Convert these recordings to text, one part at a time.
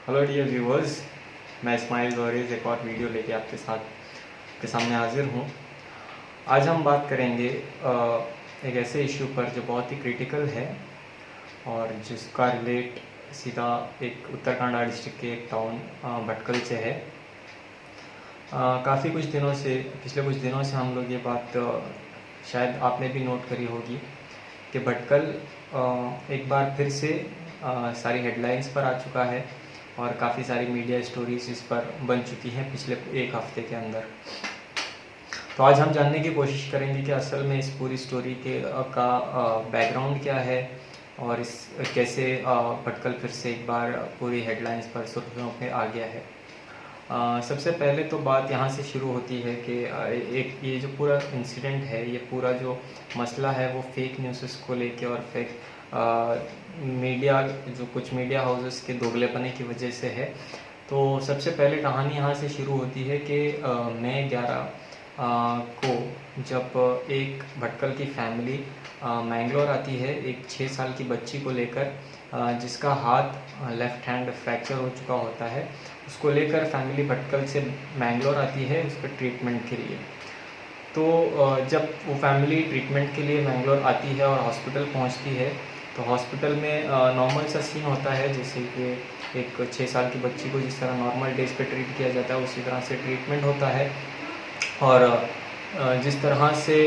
Hello dear viewers, मैं इस्माइल गौरीज एक और वीडियो लेके आपके सामने हाजिर हूँ। आज हम बात करेंगे एक ऐसे इशू पर जो बहुत ही क्रिटिकल है और जिसका रिलेट सीधा एक उत्तराखंड डिस्ट्रिक्ट के एक टाउन भटकल से है। काफ़ी पिछले कुछ दिनों से हम लोग ये बात शायद आपने भी नोट करी होगी कि भटकल एक बार फिर से सारी हेडलाइंस पर आ चुका है और काफ़ी सारी मीडिया स्टोरीज इस पर बन चुकी हैं पिछले एक हफ्ते के अंदर। तो आज हम जानने की कोशिश करेंगे कि असल में इस पूरी स्टोरी का बैकग्राउंड क्या है और इस कैसे भटकल फिर से एक बार पूरी हेडलाइंस पर सुर्खियों में आ गया है। सबसे पहले तो बात यहाँ से शुरू होती है कि एक ये जो पूरा इंसिडेंट है, ये पूरा जो मसला है वो फेक न्यूज़ को लेके और फेक मीडिया जो कुछ मीडिया हाउसेस के दोगलेपने की वजह से है। तो सबसे पहले कहानी यहाँ से शुरू होती है कि मई 11 को जब एक भटकल की फैमिली मैंगलोर आती है एक 6 साल की बच्ची को लेकर, जिसका हाथ लेफ़्ट हैंड फ्रैक्चर हो चुका होता है, उसको लेकर फैमिली भटकल से मैंगलोर आती है उसके ट्रीटमेंट के लिए। तो जब वो फैमिली ट्रीटमेंट के लिए मैंगलोर आती है और हॉस्पिटल पहुंचती है तो हॉस्पिटल में नॉर्मल सा सीन होता है, जैसे कि एक 6 साल की बच्ची को जिस तरह नॉर्मल डेज पे ट्रीट किया जाता है उसी तरह से ट्रीटमेंट होता है। और जिस तरह से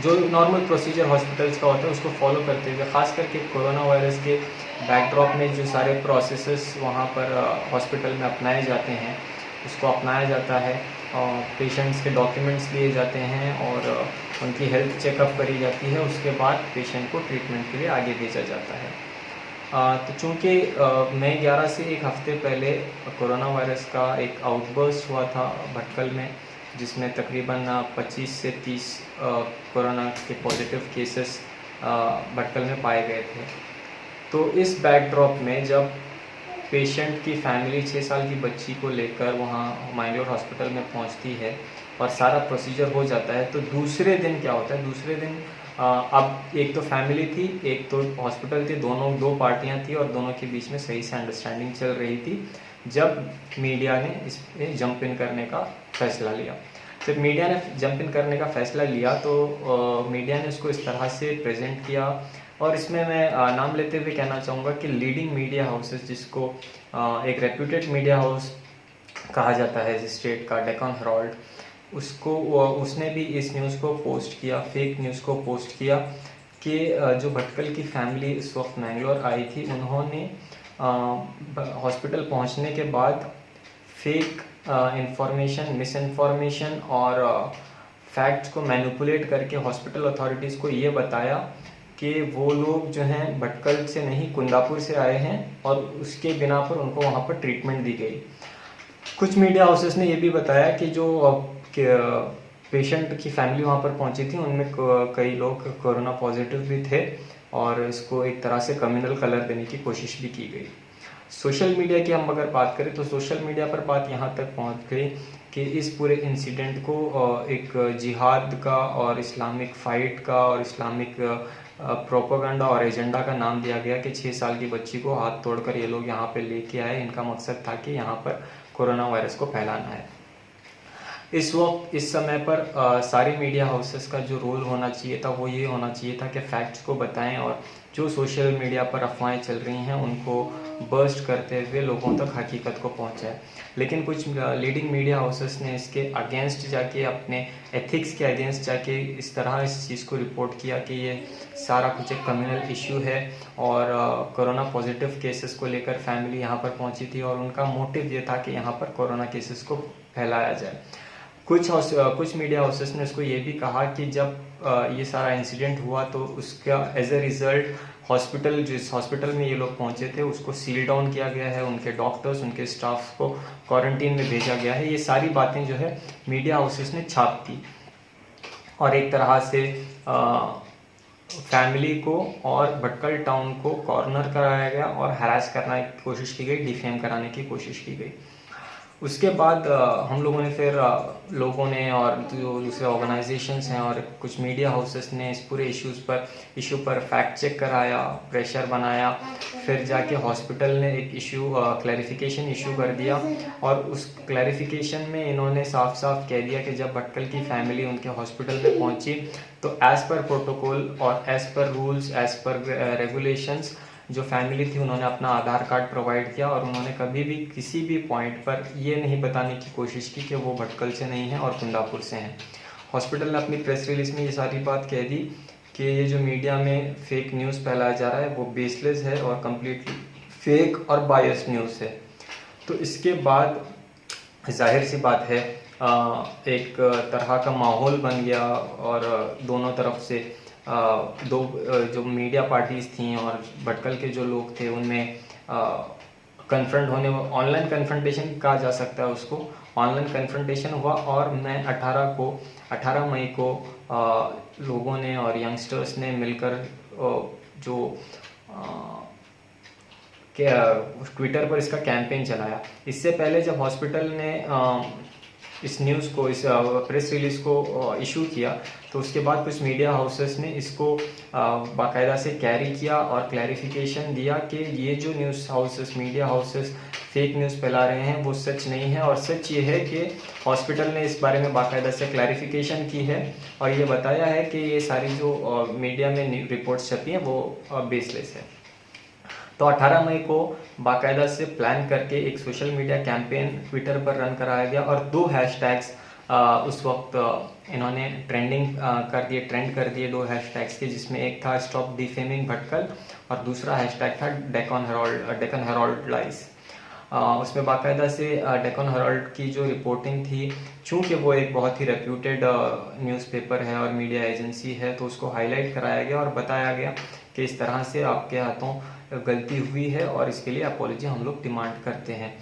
जो नॉर्मल प्रोसीजर हॉस्पिटल्स का होता है उसको फॉलो करते हुए, ख़ास करके कोरोना वायरस के बैकड्रॉप में जो सारे प्रोसेसेस वहाँ पर हॉस्पिटल में अपनाए जाते हैं उसको अपनाया जाता है। पेशेंट्स के डॉक्यूमेंट्स लिए जाते हैं और उनकी हेल्थ चेकअप करी जाती है। उसके बाद पेशेंट को ट्रीटमेंट के लिए आगे भेजा जाता है। तो चूँकि मई 11 से एक हफ़्ते पहले कोरोना वायरस का एक आउटबर्स्ट हुआ था भटकल में, जिसमें तकरीबन 25 से 30 कोरोना के पॉजिटिव केसेस भटकल में पाए गए थे। तो इस बैकड्रॉप में जब पेशेंट की फैमिली 6 साल की बच्ची को लेकर वहाँ मैंगलोर हॉस्पिटल में पहुँचती है और सारा प्रोसीजर हो जाता है, तो दूसरे दिन क्या होता है, दूसरे दिन अब एक तो फैमिली थी, एक तो हॉस्पिटल थी, दो पार्टियाँ थी और दोनों के बीच में सही से अंडरस्टैंडिंग चल रही थी जब मीडिया ने इस पर जंप इन करने का फ़ैसला लिया। जब मीडिया ने जंप इन करने का फ़ैसला लिया तो मीडिया ने उसको इस तरह से प्रेजेंट किया, और इसमें मैं नाम लेते हुए कहना चाहूँगा कि लीडिंग मीडिया हाउसेस, जिसको एक रेप्यूटेड मीडिया हाउस कहा जाता है स्टेट का, डेक्कन हेराल्ड, उसने भी इस न्यूज़ को पोस्ट किया, फेक न्यूज़ को पोस्ट किया कि जो भटकल की फैमिली इस वक्त मैंगलोर आई थी, उन्होंने हॉस्पिटल पहुंचने के बाद फेक इंफॉर्मेशन, मिस इन्फॉर्मेशन और फैक्ट्स को मैनिपुलेट करके हॉस्पिटल अथॉरिटीज़ को ये बताया कि वो लोग जो हैं भटकल से नहीं कुंदापुर से आए हैं और उसके बिना पर उनको वहाँ पर ट्रीटमेंट दी गई। कुछ मीडिया हाउसेस ने ये भी बताया कि जो पेशेंट की फैमिली वहाँ पर पहुँची थी उनमें कई लोग कोरोना पॉजिटिव भी थे और इसको एक तरह से कम्युनल कलर देने की कोशिश भी की गई। सोशल मीडिया की हम अगर बात करें तो सोशल मीडिया पर बात यहाँ तक पहुँच गई कि इस पूरे इंसिडेंट को एक जिहाद का और इस्लामिक फ़ाइट का और इस्लामिक प्रोपेगेंडा और एजेंडा का नाम दिया गया कि 6 साल की बच्ची को हाथ तोड़कर ये लोग यहाँ पे लेके आए। इनका मकसद था कि यहाँ पर कोरोना वायरस को फैलाना है। इस वक्त इस समय पर सारी मीडिया हाउसेस का जो रोल होना चाहिए था वो ये होना चाहिए था कि फैक्ट्स को बताएं और जो सोशल मीडिया पर अफवाहें चल रही हैं उनको बर्स्ट करते हुए लोगों तक हकीकत को पहुंचाएं। लेकिन कुछ लीडिंग मीडिया हाउसेस ने इसके अगेंस्ट जाके, अपने एथिक्स के अगेंस्ट जाके इस तरह इस चीज़ को रिपोर्ट किया कि ये सारा कुछ एक कम्युनल इशू है और कोरोना पॉजिटिव केसेस को लेकर फैमिली यहाँ पर पहुँची थी और उनका मोटिव ये था कि यहाँ पर कोरोना केसेस को फैलाया जाए। कुछ मीडिया हाउसेस ने उसको ये भी कहा कि जब ये सारा इंसिडेंट हुआ तो उसका एज ए रिज़ल्ट जिस हॉस्पिटल में ये लोग पहुंचे थे उसको सील डाउन किया गया है, उनके डॉक्टर्स, उनके स्टाफ को क्वारंटीन में भेजा गया है। ये सारी बातें जो है मीडिया हाउसेस ने छाप दी और एक तरह से फैमिली को और भटकल टाउन को कॉर्नर कराया गया और हरास करने की कोशिश की गई, डिफेम कराने की कोशिश की गई। उसके बाद हम लोगों ने फिर लोगों ने और जो दूसरे ऑर्गेनाइजेशंस हैं और कुछ मीडिया हाउसेस ने इस पूरे इशू पर फैक्ट चेक कराया, प्रेशर बनाया, फिर जाके हॉस्पिटल ने एक क्लैरिफिकेशन इशू कर दिया और उस क्लैरिफिकेशन में इन्होंने साफ साफ कह दिया कि जब भटकल की फैमिली उनके हॉस्पिटल में पहुंची तो एज़ पर प्रोटोकॉल और as per rules, as per regulations जो फैमिली थी उन्होंने अपना आधार कार्ड प्रोवाइड किया और उन्होंने कभी भी किसी भी पॉइंट पर ये नहीं बताने की कोशिश की कि वो भटकल से नहीं है और कुंदापुर से हैं। हॉस्पिटल ने अपनी प्रेस रिलीज में ये सारी बात कह दी कि ये जो मीडिया में फेक न्यूज़ फैलाया जा रहा है वो बेसलेस है और कम्प्लीटली फेक और बायस न्यूज़ है। तो इसके बाद जाहिर सी बात है एक तरह का माहौल बन गया और दोनों तरफ से जो मीडिया पार्टीज थी और भटकल के जो लोग थे उनमें कन्फ्रंट होने, ऑनलाइन कन्फ्रंटेशन कहा जा सकता है उसको, ऑनलाइन कन्फ्रंटेशन हुआ और मैं 18 मई को लोगों ने और यंगस्टर्स ने मिलकर जो ट्विटर पर इसका कैंपेन चलाया। इससे पहले जब हॉस्पिटल ने इस न्यूज़ को, इस प्रेस रिलीज को इशू किया तो उसके बाद कुछ मीडिया हाउसेस ने इसको बाकायदा से कैरी किया और क्लैरिफिकेशन दिया कि ये जो मीडिया हाउसेस फेक न्यूज़ फैला रहे हैं वो सच नहीं है। और सच ये है कि हॉस्पिटल ने इस बारे में बाकायदा से क्लैरिफिकेशन की है और ये बताया है कि ये सारी जो मीडिया में रिपोर्ट्स छपी हैं वो बेसलेस है। तो 18 मई को बाकायदा से प्लान करके एक सोशल मीडिया कैंपेन ट्विटर पर रन कराया गया और 2 हैशटैग्स उस वक्त इन्होंने ट्रेंड कर दिए 2 हैशटैग्स के, जिसमें एक था स्टॉप डिफेमिंग भटकल और दूसरा हैशटैग था डेक्कन हेराल्ड लाइज। उसमें बाकायदा से डेक्कन हेराल्ड की जो रिपोर्टिंग थी, चूँकि वो एक बहुत ही रेप्यूटेड न्यूज़पेपर है और मीडिया एजेंसी है, तो उसको हाईलाइट कराया गया और बताया गया कि इस तरह से आपके हाथों गलती हुई है और इसके लिए अपॉलॉजी हम लोग डिमांड करते हैं।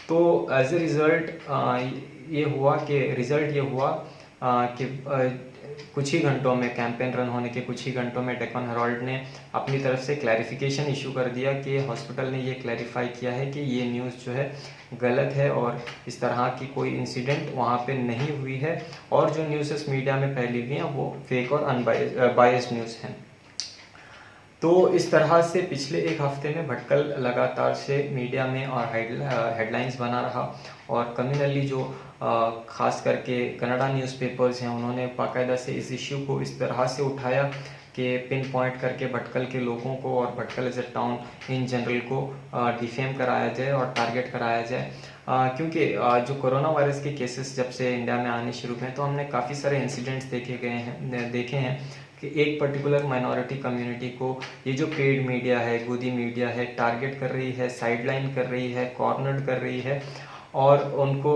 तो एज ए रिज़ल्ट ये हुआ कि कुछ ही घंटों में, कैंपेन रन होने के कुछ ही घंटों में डेक्कन हेराल्ड ने अपनी तरफ से क्लैरिफिकेशन इशू कर दिया कि हॉस्पिटल ने ये क्लैरिफाई किया है कि ये न्यूज़ जो है गलत है और इस तरह की कोई इंसिडेंट वहाँ पे नहीं हुई है और जो न्यूज़ मीडिया में फैली हुई हैं वो फेक और बायस्ड न्यूज़ हैं। तो इस तरह से पिछले एक हफ्ते में भटकल लगातार से मीडिया में और हेडलाइंस बना रहा और कम्युनली जो खास करके कन्नड़ा न्यूज़पेपर्स हैं उन्होंने बाकायदा से इस इश्यू को इस तरह से उठाया कि पिन पॉइंट करके भटकल के लोगों को और Bhatkal as a town in general को डिफेम कराया जाए और टारगेट कराया जाए। क्योंकि जो कोरोना वायरस के केसेस जब से इंडिया में आने शुरू हुए तो हमने काफ़ी सारे इंसिडेंट्स देखे हैं कि एक पर्टिकुलर माइनॉरिटी कम्युनिटी को ये जो पेड मीडिया है, गोदी मीडिया है, टारगेट कर रही है, साइडलाइन कर रही है, कॉर्नर्ड कर रही है और उनको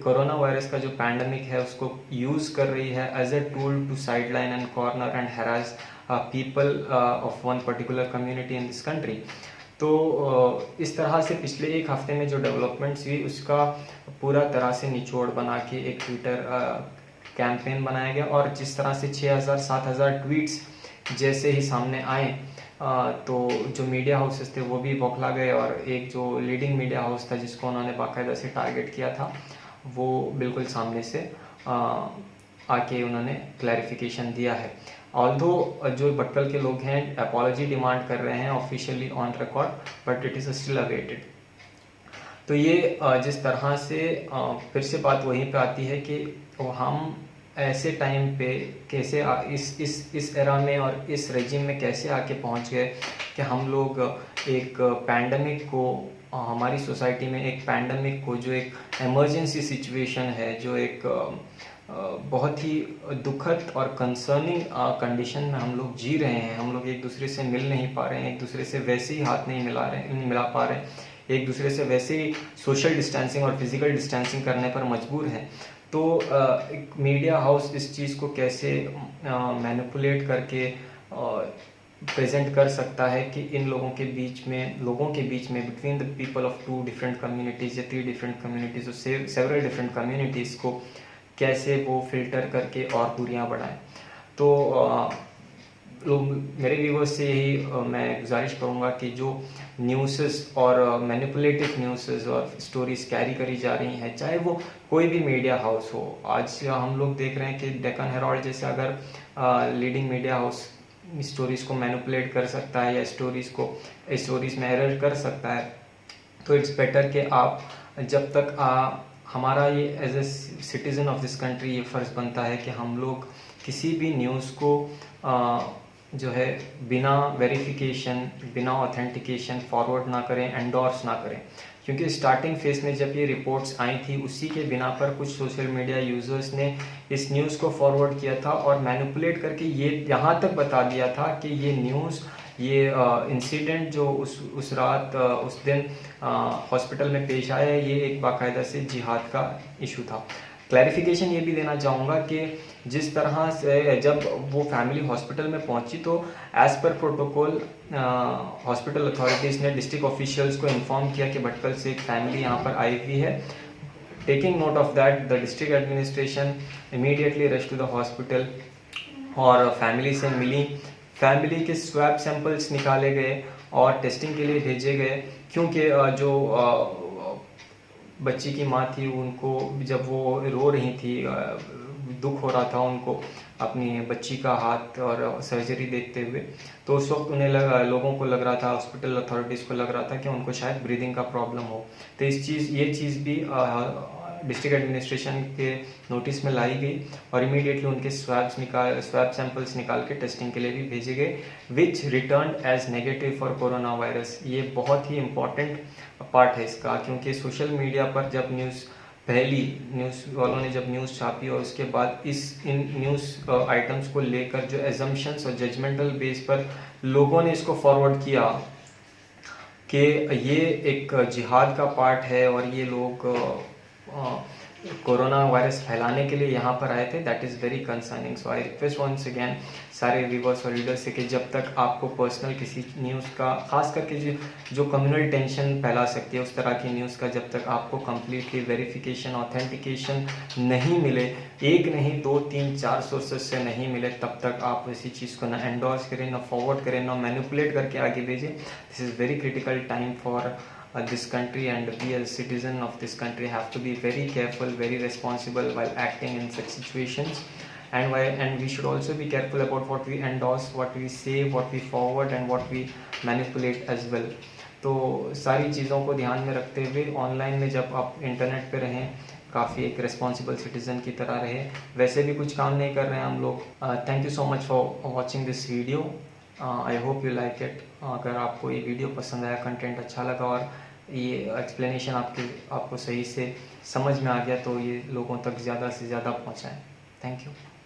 कोरोना वायरस का जो पैंडमिक है उसको यूज़ कर रही है as a tool to sideline and corner and harass people of one particular community in this country. तो इस तरह से पिछले एक हफ्ते में जो डेवलपमेंट्स हुई उसका पूरा तरह से निचोड़ बना के एक ट्विटर कैंपेन बनाया गया और जिस तरह से 6,000-7,000 ट्वीट्स जैसे ही सामने आए तो जो मीडिया हाउसेस थे वो भी बौखला गए और एक जो लीडिंग मीडिया हाउस था जिसको उन्होंने बाकायदा से टारगेट किया था वो बिल्कुल सामने से आके उन्होंने क्लैरिफिकेशन दिया है। ऑल्दो जो भटकल के लोग हैं अपॉलॉजी डिमांड कर रहे हैं officially on record, but it is still awaited. तो ये जिस तरह से फिर से बात वहीं पे आती है कि हम ऐसे टाइम पे कैसे इस एरा में और इस रेजिम में कैसे आके पहुंच गए कि हम लोग एक पैंडमिक को, हमारी सोसाइटी में एक पैंडमिक को जो एक इमरजेंसी सिचुएशन है, जो एक बहुत ही दुखद और कंसर्निंग कंडीशन में हम लोग जी रहे हैं। हम लोग एक दूसरे से मिल नहीं पा रहे हैं, एक दूसरे से वैसे ही हाथ नहीं मिला पा रहे हैं, एक दूसरे से वैसे ही सोशल डिस्टेंसिंग और फिजिकल डिस्टेंसिंग करने पर मजबूर हैं। तो एक मीडिया हाउस इस चीज़ को कैसे मैनिपुलेट करके प्रेजेंट कर सकता है कि इन लोगों के बीच में between the people of 2 different communities या 3 डिफरेंट कम्युनिटीज़ और सेवरल डिफरेंट कम्युनिटीज़ को कैसे वो फिल्टर करके और दूरियां बढ़ाएं। तो लोग मेरे व्यूवर्स से यही मैं गुजारिश करूँगा कि जो न्यूज़ेस और मैनिपुलेटिव न्यूज़ेस और स्टोरीज़ कैरी करी जा रही हैं, चाहे वो कोई भी मीडिया हाउस हो। आज हम लोग देख रहे हैं कि डेक्कन हेराल्ड जैसे अगर लीडिंग मीडिया हाउस स्टोरीज़ को मैनिपुलेट कर सकता है या स्टोरीज़ में एरर कर सकता है, तो इट्स बेटर कि आप जब तक हमारा ये as a citizen of this country ये फ़र्ज़ बनता है कि हम लोग किसी भी न्यूज़ को जो है बिना वेरिफिकेशन, बिना ऑथेंटिकेशन फॉरवर्ड ना करें, एंडोर्स ना करें। क्योंकि स्टार्टिंग फेज में जब ये रिपोर्ट्स आई थी, उसी के बिना पर कुछ सोशल मीडिया यूज़र्स ने इस न्यूज़ को फॉरवर्ड किया था और मैनिपुलेट करके ये यहाँ तक बता दिया था कि ये न्यूज़, ये इंसिडेंट जो उस रात उस दिन हॉस्पिटल में पेश आया, ये एक बाकायदा से जिहाद का इशू था। क्लैरिफिकेशन ये भी देना चाहूँगा कि जिस तरह से जब वो फैमिली हॉस्पिटल में पहुंची तो as per protocol hospital authorities ने डिस्ट्रिक्ट ऑफिशियल्स को इन्फॉर्म किया कि भटकल से एक फैमिली यहाँ पर आई हुई है। Taking note of that, the district administration immediately rush to the hospital और फैमिली से मिली। फैमिली के स्वैब सैंपल्स निकाले गए और टेस्टिंग के लिए भेजे गए, क्योंकि जो बच्ची की माँ थी, उनको जब वो रो रही थी, दुख हो रहा था उनको अपनी बच्ची का हाथ और सर्जरी देखते हुए, तो उस वक्त उन्हें लोगों को लग रहा था, हॉस्पिटल अथॉरिटीज़ को लग रहा था कि उनको शायद ब्रीदिंग का प्रॉब्लम हो। तो ये चीज़ भी डिस्ट्रिक्ट एडमिनिस्ट्रेशन के नोटिस में लाई गई और इमीडिएटली उनके स्वैब सैंपल्स निकाल के टेस्टिंग के लिए भी भेजे गए, which return as negative for corona virus. ये बहुत ही इम्पॉर्टेंट पार्ट है इसका, क्योंकि सोशल मीडिया पर जब पहली न्यूज़ वालों ने जब न्यूज़ छापी और उसके बाद इन न्यूज़ आइटम्स को लेकर जो एजम्पशंस और जजमेंटल बेस पर लोगों ने इसको फॉरवर्ड किया कि ये एक जिहाद का पार्ट है और ये लोग कोरोना वायरस फैलाने के लिए यहाँ पर आए थे, that is very concerning. So I request once again सारे व्यूवर्स और रीडर्स से कि जब तक आपको पर्सनल किसी न्यूज़ का, खास करके जो कम्युनल टेंशन फैला सकती है उस तरह की न्यूज़ का, जब तक आपको कम्प्लीटली वेरिफिकेशन, ऑथेंटिकेशन नहीं मिले, एक नहीं 2 3 4 सोर्सेज से नहीं मिले, तब तक आप इसी चीज़ को ना एंडोर्स करें, ना फॉरवर्ड करें, ना मैनिपुलेट करके आगे भेजें। This is very critical time for this country, and we as citizen of this country have to be very careful, very responsible while acting in such situations, and we should also be careful about what we endorse, what we say, what we forward and what we manipulate as well. तो सारी चीज़ों को ध्यान में रखते हुए online में जब आप इंटरनेट पे रहें, काफ़ी एक रिस्पॉन्सिबल सिटीज़न की तरह रहें। वैसे भी कुछ काम नहीं कर रहे हैं हम लोग। Thank you so much for watching this video. I hope you like it. अगर आपको ये वीडियो पसंद आया, कंटेंट अच्छा लगा और ये एक्सप्लेनेशन आपको सही से समझ में आ गया, तो ये लोगों तक ज़्यादा से ज़्यादा पहुँचाएँ। Thank you.